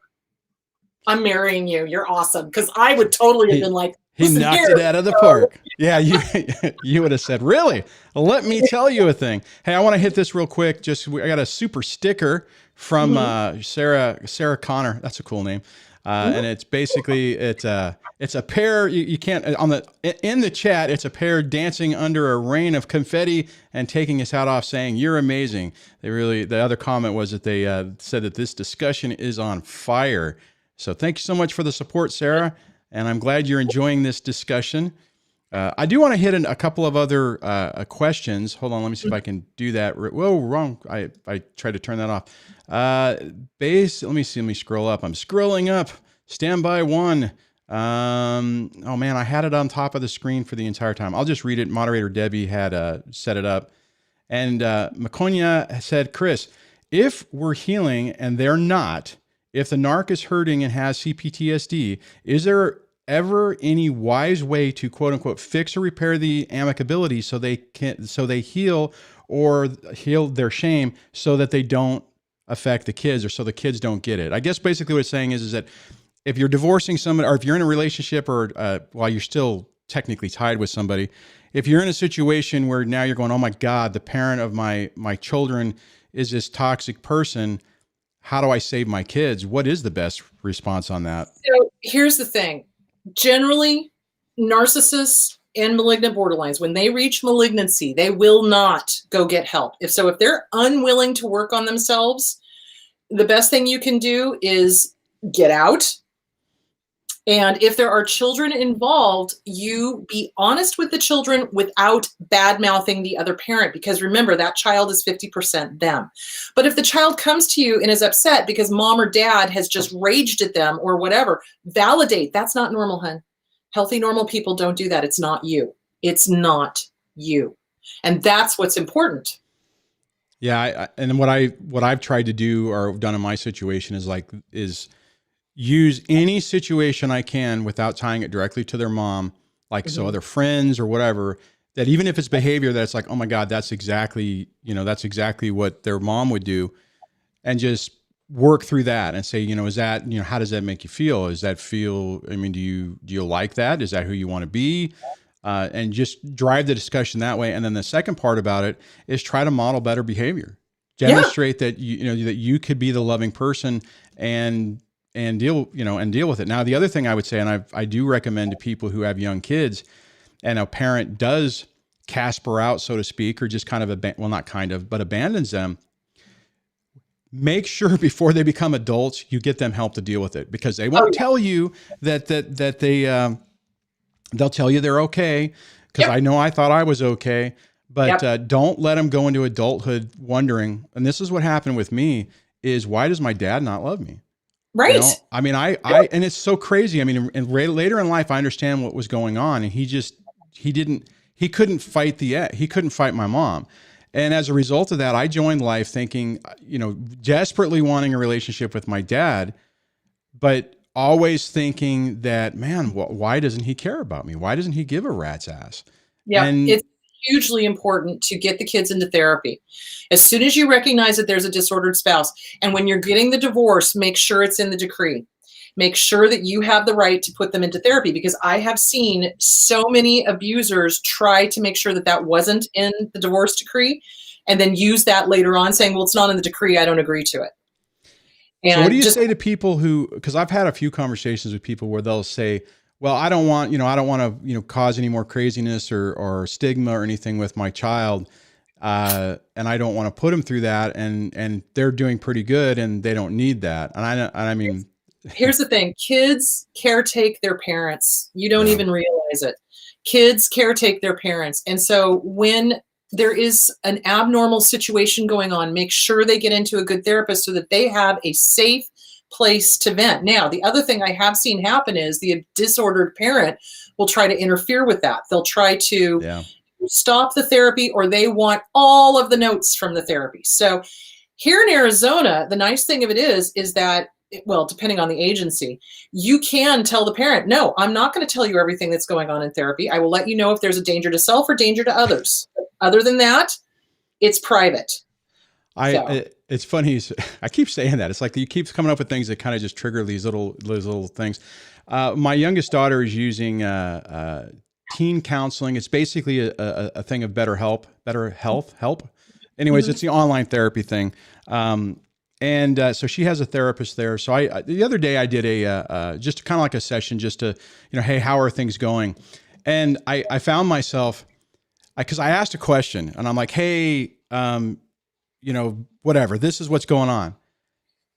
I'm marrying you. You're awesome. Because I would totally have been like, he knocked it out of the park. Yeah, you would have said, really? Let me tell you a thing. Hey, I want to hit this real quick. I got a super sticker from Sarah Connor. That's a cool name. And it's basically it's a pair. You can't in the chat. It's a pair dancing under a rain of confetti and taking his hat off, saying, "You're amazing." The other comment was that they said that this discussion is on fire. So thank you so much for the support, Sarah. And I'm glad you're enjoying this discussion. I do want to hit a couple of other questions. Hold on, let me see if I can do that. Whoa, wrong. I tried to turn that off. Let me see. Let me scroll up. I'm scrolling up. Standby one. Oh man, I had it on top of the screen for the entire time. I'll just read it. Moderator Debbie had set it up. And Makonya said, Kris, if we're healing and they're not, if the narc is hurting and has CPTSD, is there ever any wise way to quote unquote fix or repair the amicability so they heal or heal their shame so that they don't affect the kids, or so the kids don't get it? I guess basically what it's saying is that if you're divorcing somebody, or if you're in a relationship, or while you're still technically tied with somebody, if you're in a situation where now you're going, oh my God, the parent of my children is this toxic person, how do I save my kids? What is the best response on that? So here's the thing. Generally, narcissists and malignant borderlines, when they reach malignancy, they will not go get help. If they're unwilling to work on themselves, the best thing you can do is get out. And if there are children involved, you be honest with the children without bad-mouthing the other parent, because remember, that child is 50% them. But if the child comes to you and is upset because mom or dad has just raged at them or whatever, validate. That's not normal, hun. Healthy, normal people don't do that. It's not you. It's not you. And that's what's important. Yeah, and what I've tried to do, or done in my situation, is use any situation I can without tying it directly to their mom, like so other friends or whatever, that even if it's behavior that's like, oh my God, that's exactly what their mom would do, and just work through that and say, is that, how does that make you feel? I mean, do you like that? Is that who you want to be? And just drive the discussion that way. And then the second part about it is try to model better behavior, demonstrate that that you could be the loving person and deal with it. Now, the other thing I would say, and I do recommend to people who have young kids and a parent does Casper out, so to speak, or just kind of, but abandons them, make sure before they become adults, you get them help to deal with it, because they won't tell you that they'll tell you they're okay. Because I know I thought I was okay, but don't let them go into adulthood wondering. And this is what happened with me: is why does my dad not love me? Right. I mean, and it's so crazy. I mean, and later in life, I understand what was going on, and he couldn't fight my mom. And as a result of that, I joined life thinking, desperately wanting a relationship with my dad, but always thinking that, man, why doesn't he care about me? Why doesn't he give a rat's ass? Yeah, it's hugely important to get the kids into therapy. As soon as you recognize that there's a disordered spouse, and when you're getting the divorce, make sure it's in the decree. Make sure that you have the right to put them into therapy, because I have seen so many abusers try to make sure that that wasn't in the divorce decree, and then use that later on saying, well, it's not in the decree, I don't agree to it. And so what do you say to people who, because I've had a few conversations with people where they'll say, well, I don't want to, cause any more craziness or stigma or anything with my child. And I don't want to put them through that, and they're doing pretty good and they don't need that. And I mean, here's the thing. Kids caretake their parents. You don't even realize it. Kids caretake their parents. And so when there is an abnormal situation going on, make sure they get into a good therapist so that they have a safe place to vent. Now, the other thing I have seen happen is the disordered parent will try to interfere with that. They'll try to stop the therapy, or they want all of the notes from the therapy. So here in Arizona, the nice thing of it is that, well, depending on the agency, you can tell the parent, no, I'm not going to tell you everything that's going on in therapy. I will let you know if there's a danger to self or danger to others. Other than that, it's private. It's funny. I keep saying that. It's like you keep coming up with things that kind of just trigger these little things. My youngest daughter is using teen counseling. It's basically a thing of better health. Anyways, it's the online therapy thing. And so she has a therapist there. So the other day I did just kind of like a session just to, hey, how are things going? And I found myself, because I asked a question and I'm like, hey, whatever, this is what's going on.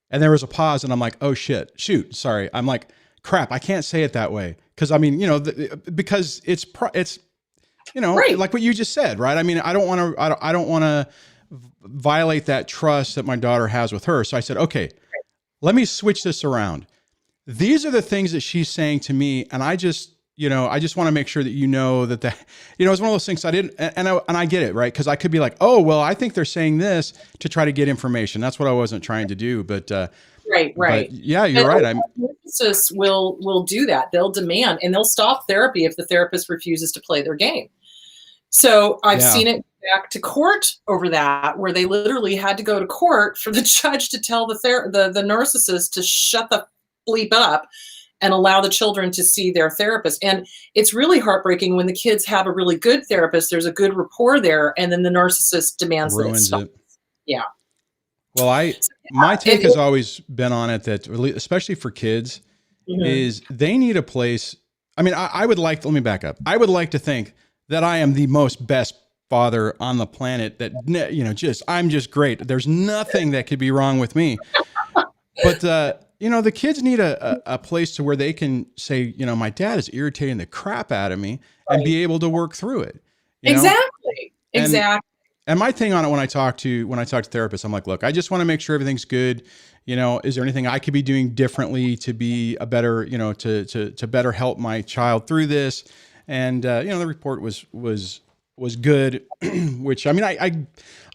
And there was a pause and I'm like, oh shoot, sorry. I'm like, crap, I can't say it that way. Cause I mean, because it's right. Like what you just said, right? I mean, I don't want to violate that trust that my daughter has with her. So I said, okay, let me switch this around. These are the things that she's saying to me. And I just want to make sure that that it's one of those things I didn't, and I get it, right? Because I could be like, oh, well, I think they're saying this to try to get information. That's what I wasn't trying to do, but right. But yeah, you're right. Narcissists will do that. They'll demand, and they'll stop therapy if the therapist refuses to play their game. So I've seen it back to court over that, where they literally had to go to court for the judge to tell the narcissist to shut the bleep up and allow the children to see their therapist. And it's really heartbreaking when the kids have a really good therapist, there's a good rapport there, and then the narcissist demands that it stop. Yeah. Well, my take has always been on it that, especially for kids, is they need a place. I mean, I would like to, let me back up. I would like to think that I am the most best father on the planet, that, I'm just great. There's nothing that could be wrong with me. But, the kids need a place to where they can say, my dad is irritating the crap out of me, and be able to work through it. Exactly. And my thing on it when I talk to therapists, I'm like, look, I just want to make sure everything's good. Is there anything I could be doing differently to be a better, to better help my child through this? And the report was good, which, I mean,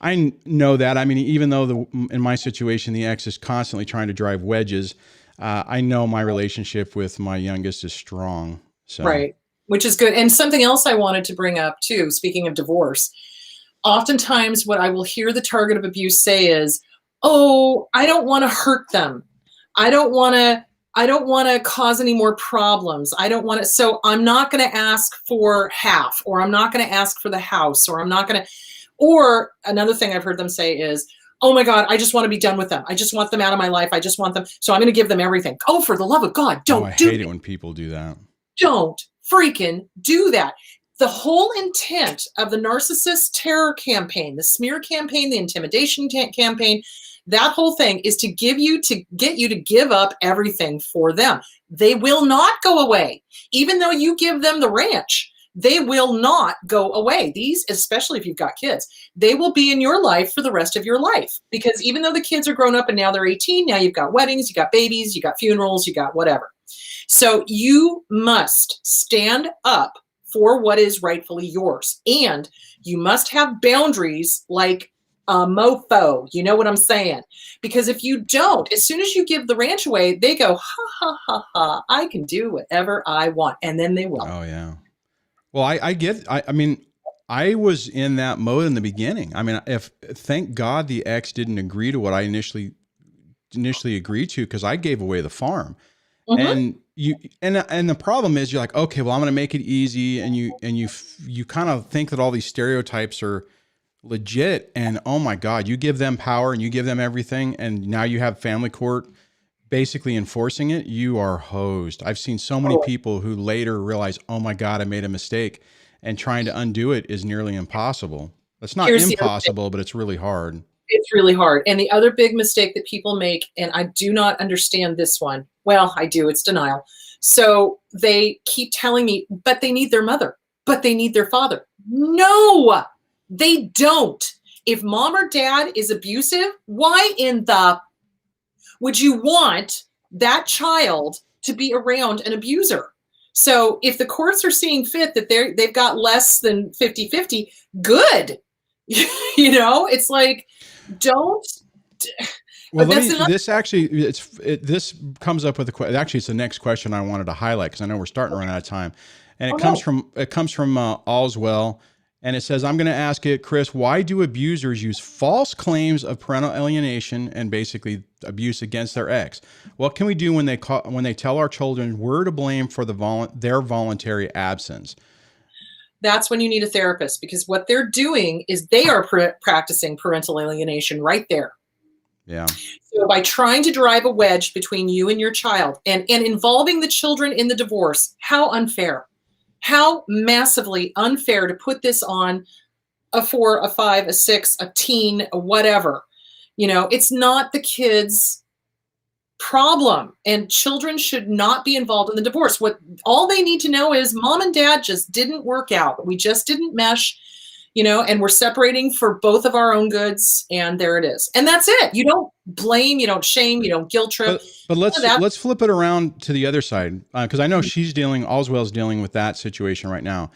I know that. I mean, even though in my situation, the ex is constantly trying to drive wedges, I know my relationship with my youngest is strong. So. Right. Which is good. And something else I wanted to bring up too, speaking of divorce, oftentimes what I will hear the target of abuse say is, oh, I don't want to hurt them. I don't want to cause any more problems. I don't want to, so I'm not going to ask for half, or I'm not going to ask for the house, or I'm not going to, or another thing I've heard them say is, oh my God, I just want to be done with them. I just want them out of my life. I just want them. So I'm going to give them everything. Oh, for the love of God, don't I hate it when people do that. Don't freaking do that. The whole intent of the narcissist terror campaign, the smear campaign, the intimidation campaign, that whole thing is to get you to give up everything for them. They will not go away. Even though you give them the ranch, they will not go away. These, especially if you've got kids, they will be in your life for the rest of your life. Because even though the kids are grown up and now they're 18, now you've got weddings, you got babies, you got funerals, you got whatever. So you must stand up for what is rightfully yours. And you must have boundaries like a mofo. You know what I'm saying? Because if you don't, as soon as you give the ranch away, they go, ha, ha, ha, ha, I can do whatever I want. And then they will. Oh, yeah. Well, I mean, I was in that mode in the beginning. I mean, thank God the ex didn't agree to what I initially agreed to, because I gave away the farm. And and the problem is, you're like, okay, well, I'm going to make it easy. And you kind of think that all these stereotypes are legit. And oh my God, you give them power and you give them everything. And now you have family court basically enforcing it. You are hosed. I've seen so many people who later realize, oh my God, I made a mistake, and trying to undo it is nearly impossible. It's not impossible, but it's really hard. It's really hard. And the other big mistake that people make, and I do not understand this one. Well, I do. It's denial. So they keep telling me, but they need their mother, but they need their father. No, they don't. If mom or dad is abusive, why in the would you want that child to be around an abuser? So if the courts are seeing fit that they've got less than 50-50, good. You know, it's like, don't. Well, this comes up with a question. Actually, it's the next question I wanted to highlight, because I know we're starting to run out of time, and it comes from All's Well, and it says, I'm going to ask it, Kris, why do abusers use false claims of parental alienation and basically abuse against their ex? What can we do when they tell our children we're to blame for their voluntary absence? That's when you need a therapist, because what they're doing is they are practicing parental alienation right there. Yeah. So by trying to drive a wedge between you and your child, and involving the children in the divorce, how unfair, how massively unfair to put this on a 4, a 5, a 6, a teen, a whatever. You know, it's not the kid's problem, and children should not be involved in the divorce. What all they need to know is mom and dad just didn't work out. We just didn't mesh. You know, and we're separating for both of our own goods, and there it is. And that's it. You don't blame, you don't shame, you don't guilt trip. But let's flip it around to the other side, because I know Allswell's dealing with that situation right now.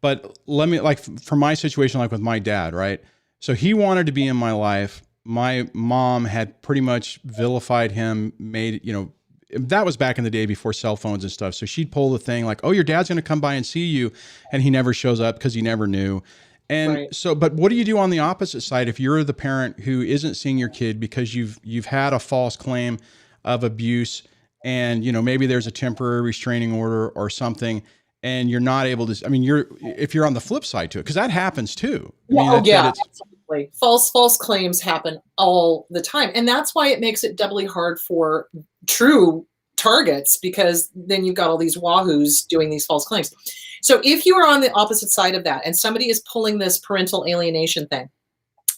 But let me, like, for my situation, like with my dad, right? So he wanted to be in my life. My mom had pretty much vilified him, that was back in the day before cell phones and stuff. So she'd pull the thing like, oh, your dad's going to come by and see you, and he never shows up because he never knew. And right. So, but what do you do on the opposite side if you're the parent who isn't seeing your kid because you've had a false claim of abuse, and maybe there's a temporary restraining order or something, and you're not able to? I mean, if you're on the flip side to it, because that happens too. Absolutely. False claims happen all the time, and that's why it makes it doubly hard for true targets, because then you've got all these wahoos doing these false claims. So if you are on the opposite side of that and somebody is pulling this parental alienation thing,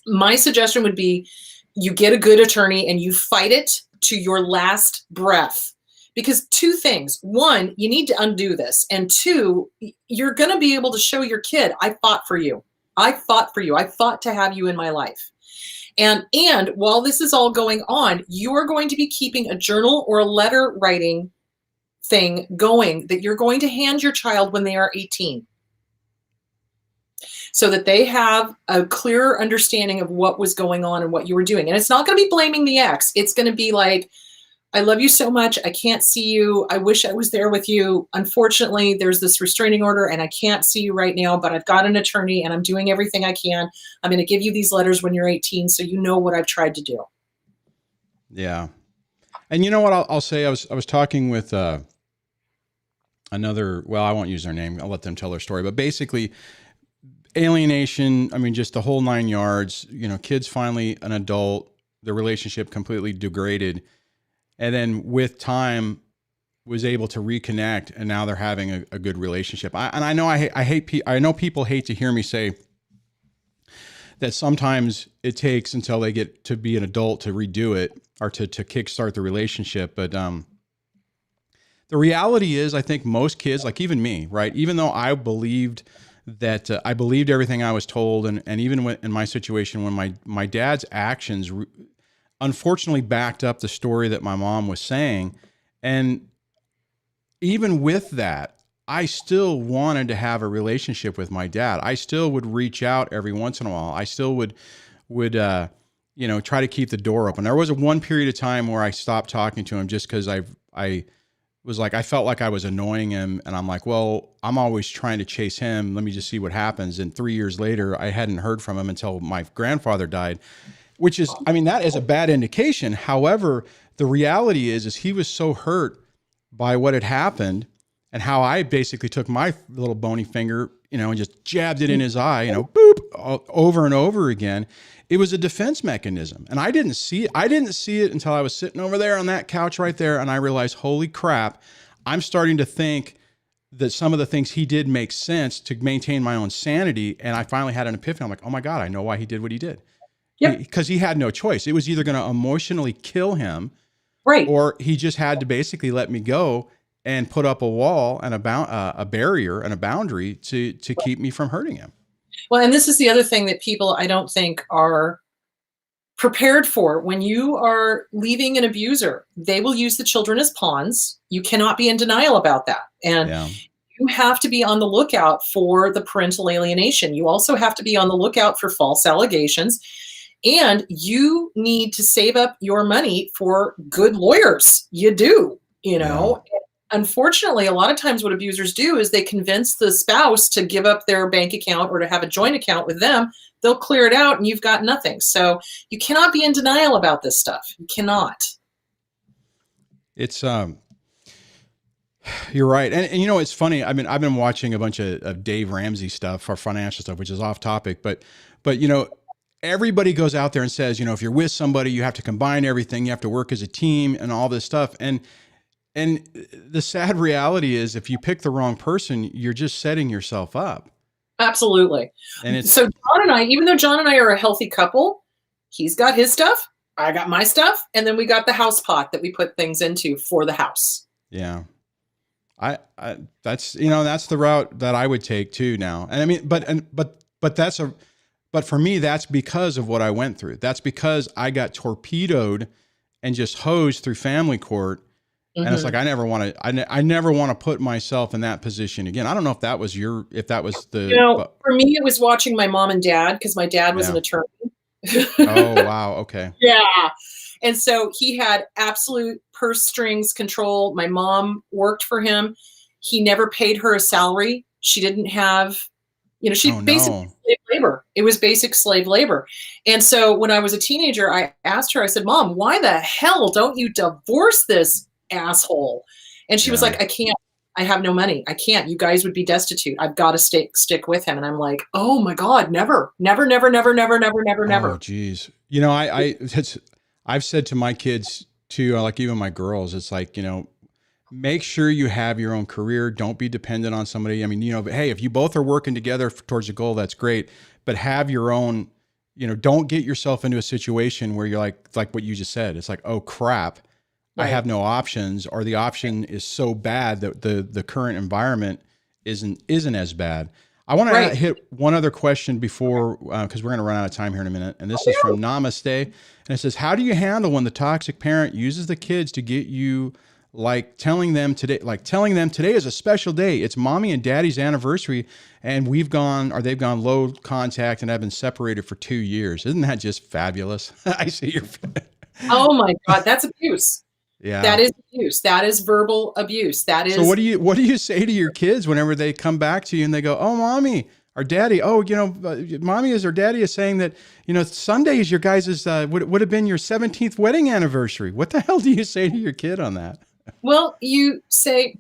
my suggestion would be you get a good attorney and you fight it to your last breath. Because 2 things. 1, you need to undo this. And 2, you're going to be able to show your kid, I fought for you. I fought for you. I fought to have you in my life. And while this is all going on, you are going to be keeping a journal or a letter writing thing going that you're going to hand your child when they are 18, so that they have a clearer understanding of what was going on and what you were doing. And it's not going to be blaming the ex. It's going to be like, I love you so much. I can't see you. I wish I was there with you. Unfortunately, there's this restraining order and I can't see you right now, but I've got an attorney and I'm doing everything I can. I'm going to give you these letters when you're 18, so you know what I've tried to do. Yeah. And you know what I'll say? I was talking with another, well, I won't use their name. I'll let them tell their story. But basically, alienation, I mean, just the whole 9 yards, you know, kids finally an adult, the relationship completely degraded. And then with time was able to reconnect, and now they're having a good relationship. I know people hate to hear me say that sometimes it takes until they get to be an adult to redo it or to kickstart the relationship. But the reality is, I think most kids, like even me, right? Even though I believed that I believed everything I was told, and even in my situation, when my dad's actions unfortunately backed up the story that my mom was saying, and even with that, I still wanted to have a relationship with my dad. I still would reach out every once in a while. I still would try to keep the door open. There was one period of time where I stopped talking to him just because I was like, I felt like I was annoying him, and I'm like, well, I'm always trying to chase him. Let me just see what happens. And 3 years later, I hadn't heard from him until my grandfather died, which is, I mean, that is a bad indication. However, the reality is he was so hurt by what had happened and how I basically took my little bony finger, and just jabbed it in his eye, boop, over and over again. It was a defense mechanism. And I didn't see it until I was sitting over there on that couch right there. And I realized, holy crap, I'm starting to think that some of the things he did make sense to maintain my own sanity. And I finally had an epiphany. I'm like, oh my God, I know why he did what he did. Because he had no choice. It was either going to emotionally kill him, right, or he just had to basically let me go and put up a wall and a barrier and a boundary to keep me from hurting him. Well, and this is the other thing that people, I don't think, are prepared for. When you are leaving an abuser, they will use the children as pawns. You cannot be in denial about that. And you have to be on the lookout for the parental alienation. You also have to be on the lookout for false allegations. And you need to save up your money for good lawyers. You do, Yeah. Unfortunately, a lot of times what abusers do is they convince the spouse to give up their bank account or to have a joint account with them. They'll clear it out and you've got nothing. So you cannot be in denial about this stuff. You cannot. It's, you're right. And it's funny. I mean, I've been watching a bunch of Dave Ramsey stuff for financial stuff, which is off topic, but everybody goes out there and says, if you're with somebody, you have to combine everything. You have to work as a team and all this stuff. And the sad reality is, if you pick the wrong person, you're just setting yourself up. Absolutely. And so John and I, even though John and I are a healthy couple, he's got his stuff, I got my stuff, and then we got the house pot that we put things into for the house. Yeah. I that's the route that I would take too now. And I mean, but for me, that's because of what I went through. That's because I got torpedoed and just hosed through family court. And it's like, I never want to put myself in that position again. I don't know if that was for me, it was watching my mom and dad, because my dad was an attorney. Oh, wow. Okay. Yeah. And so he had absolute purse strings control. My mom worked for him. He never paid her a salary. She didn't have, basically slave labor. It was basic slave labor. And so when I was a teenager, I asked her, I said, Mom, why the hell don't you divorce this asshole? And she was like, I can't. I have no money. I can't. You guys would be destitute. I've got to stick with him. And I'm like, oh my God, never. Oh, geez. I've said to my kids too, like even my girls, it's like, make sure you have your own career. Don't be dependent on somebody. I mean, hey, if you both are working together towards a goal, that's great. But have your own, don't get yourself into a situation where you're like what you just said. It's like, oh crap, I have no options, or the option is so bad that the current environment isn't as bad. I want to hit one other question before, because we're going to run out of time here in a minute. And this is from Namaste. And it says, how do you handle when the toxic parent uses the kids to get you, like telling them today is a special day. It's mommy and daddy's anniversary, and they've gone low contact and have been separated for 2 years. Isn't that just fabulous? I see your. Oh my God, that's abuse. Yeah. That is abuse. That is verbal abuse. That is. So what do you say to your kids whenever they come back to you and they go, oh, mommy, our daddy, mommy is or daddy is saying that, Sunday is your guys' would have been your 17th wedding anniversary. What the hell do you say to your kid on that? Well, you say,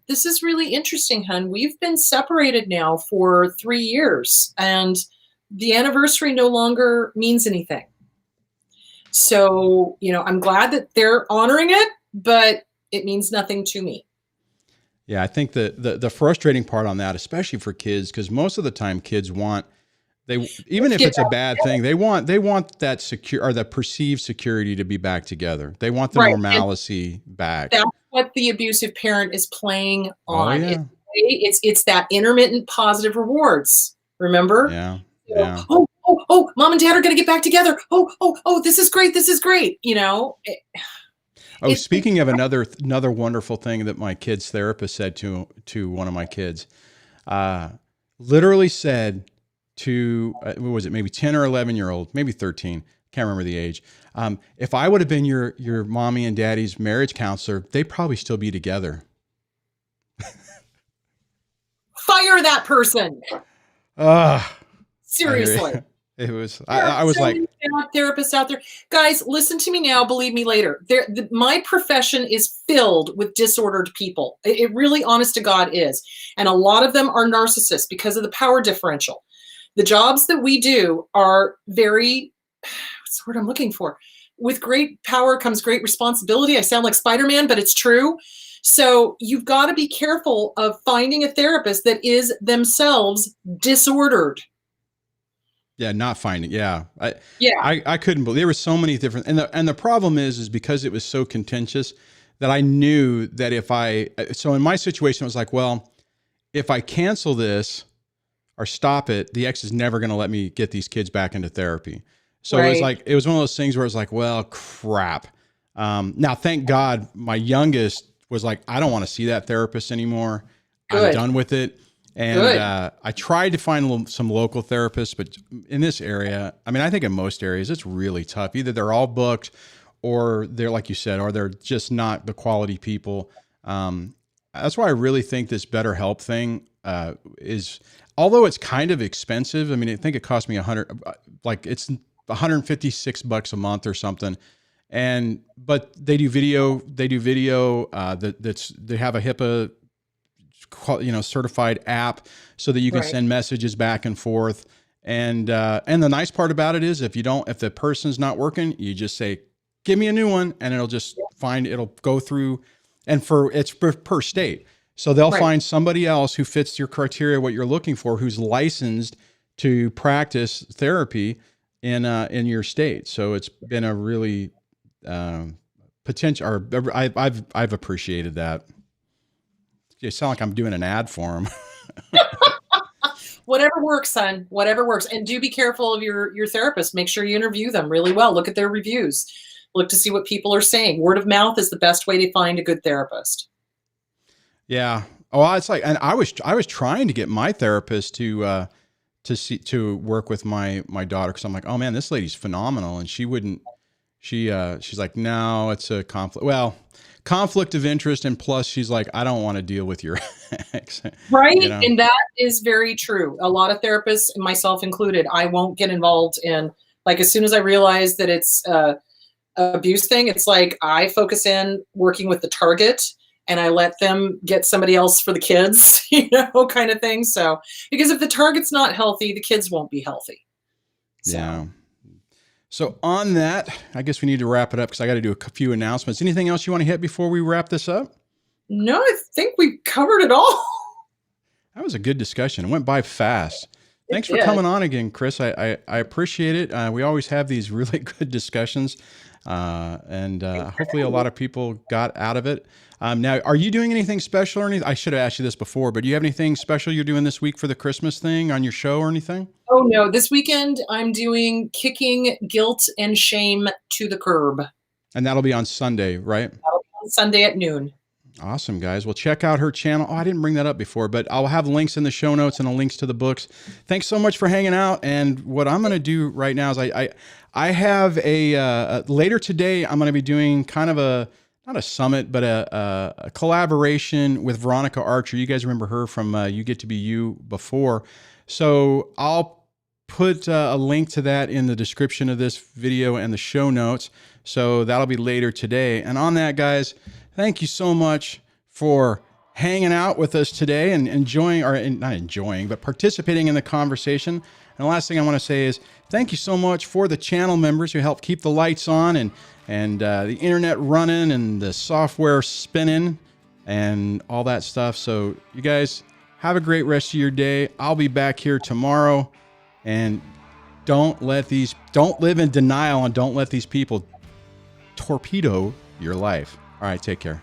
this is really interesting, hun. We've been separated now for 3 years, and the anniversary no longer means anything. So, I'm glad that they're honoring it, but it means nothing to me. Yeah, I think the frustrating part on that, especially for kids, because most of the time kids want, even if it's a bad thing, they want that secure or that perceived security to be back together. They want the normalcy back. That's what the abusive parent is playing on. Oh, yeah. It's that intermittent positive rewards. Remember? Yeah. Yeah. Oh, mom and dad are going to get back together. Oh, this is great. This is great. Speaking of another wonderful thing that my kid's therapist said to one of my kids, literally said to, what was it, maybe 10 or 11-year-old, maybe 13, can't remember the age. If I would have been your mommy and daddy's marriage counselor, they'd probably still be together. Fire that person. Seriously. It was, I was like, therapists out there, guys, listen to me now. Believe me later. My profession is filled with disordered people. It really, honest to God, is. And a lot of them are narcissists because of the power differential. The jobs that we do are very, what's the word I'm looking for? With great power comes great responsibility. I sound like Spider-Man, but it's true. So you've got to be careful of finding a therapist that is themselves disordered. Yeah, not finding. Yeah, I couldn't believe there were so many different. And the problem is because it was so contentious that I knew that so in my situation, it was like, well, if I cancel this or stop it, the ex is never going to let me get these kids back into therapy. So it was one of those things where it's like, well, crap. Now, thank God, my youngest was like, I don't want to see that therapist anymore. Good. I'm done with it. And I tried to find some local therapists, but in this area, I mean, I think in most areas, it's really tough. Either they're all booked or they're, like you said, or they're just not the quality people. That's why I really think this BetterHelp thing is, although it's kind of expensive. I mean, I think it cost me it's $156 a month or something. But they do video, they have a HIPAA, certified app so that you can send messages back and forth. And the nice part about it is if the person's not working, you just say, give me a new one, and it'll go through, and it's per state. So they'll find somebody else who fits your criteria, what you're looking for, who's licensed to practice therapy in your state. So it's been a really potential, or I've appreciated that. You sound like I'm doing an ad for them. Whatever works, son. Whatever works. And do be careful of your therapist. Make sure you interview them really well. Look at their reviews. Look to see what people are saying. Word of mouth is the best way to find a good therapist. Yeah. Oh, it's like, and I was trying to get my therapist to work with my daughter, because I'm like, oh man, this lady's phenomenal, and she wouldn't. She's like, no, it's a conflict. Well, conflict of interest, and plus she's like, I don't want to deal with your ex. Right. And that is very true. A lot of therapists, myself included, I won't get involved in, like, as soon as I realize that it's abuse thing, it's like I focus in working with the target, and I let them get somebody else for the kids, kind of thing. So, because if the target's not healthy, the kids won't be healthy. So. Yeah. So on that, I guess we need to wrap it up because I got to do a few announcements. Anything else you want to hit before we wrap this up? No, I think we covered it all. That was a good discussion. It went by fast. Thanks for coming on again, Kris. I appreciate it. We always have these really good discussions, and hopefully a lot of people got out of it. Now, are you doing anything special or anything? I should have asked you this before, but do you have anything special you're doing this week for the Christmas thing on your show or anything? Oh, no. This weekend, I'm doing Kicking Guilt and Shame to the Curb. And that'll be on Sunday, right? That'll be on Sunday at noon. Awesome, guys. Well, check out her channel. Oh, I didn't bring that up before, but I'll have links in the show notes and the links to the books. Thanks so much for hanging out. And what I'm going to do right now is I have later today, I'm going to be doing kind of not a summit, but a collaboration with Veronica Archer. You guys remember her from You Get to Be You before. So I'll put a link to that in the description of this video and the show notes. So that'll be later today. And on that, guys, thank you so much for hanging out with us today and enjoying, or not enjoying, but participating in the conversation. And the last thing I want to say is thank you so much for the channel members who help keep the lights on and the internet running and the software spinning and all that stuff. So you guys have a great rest of your day. I'll be back here tomorrow. And don't live in denial, and don't let these people torpedo your life. All right, take care.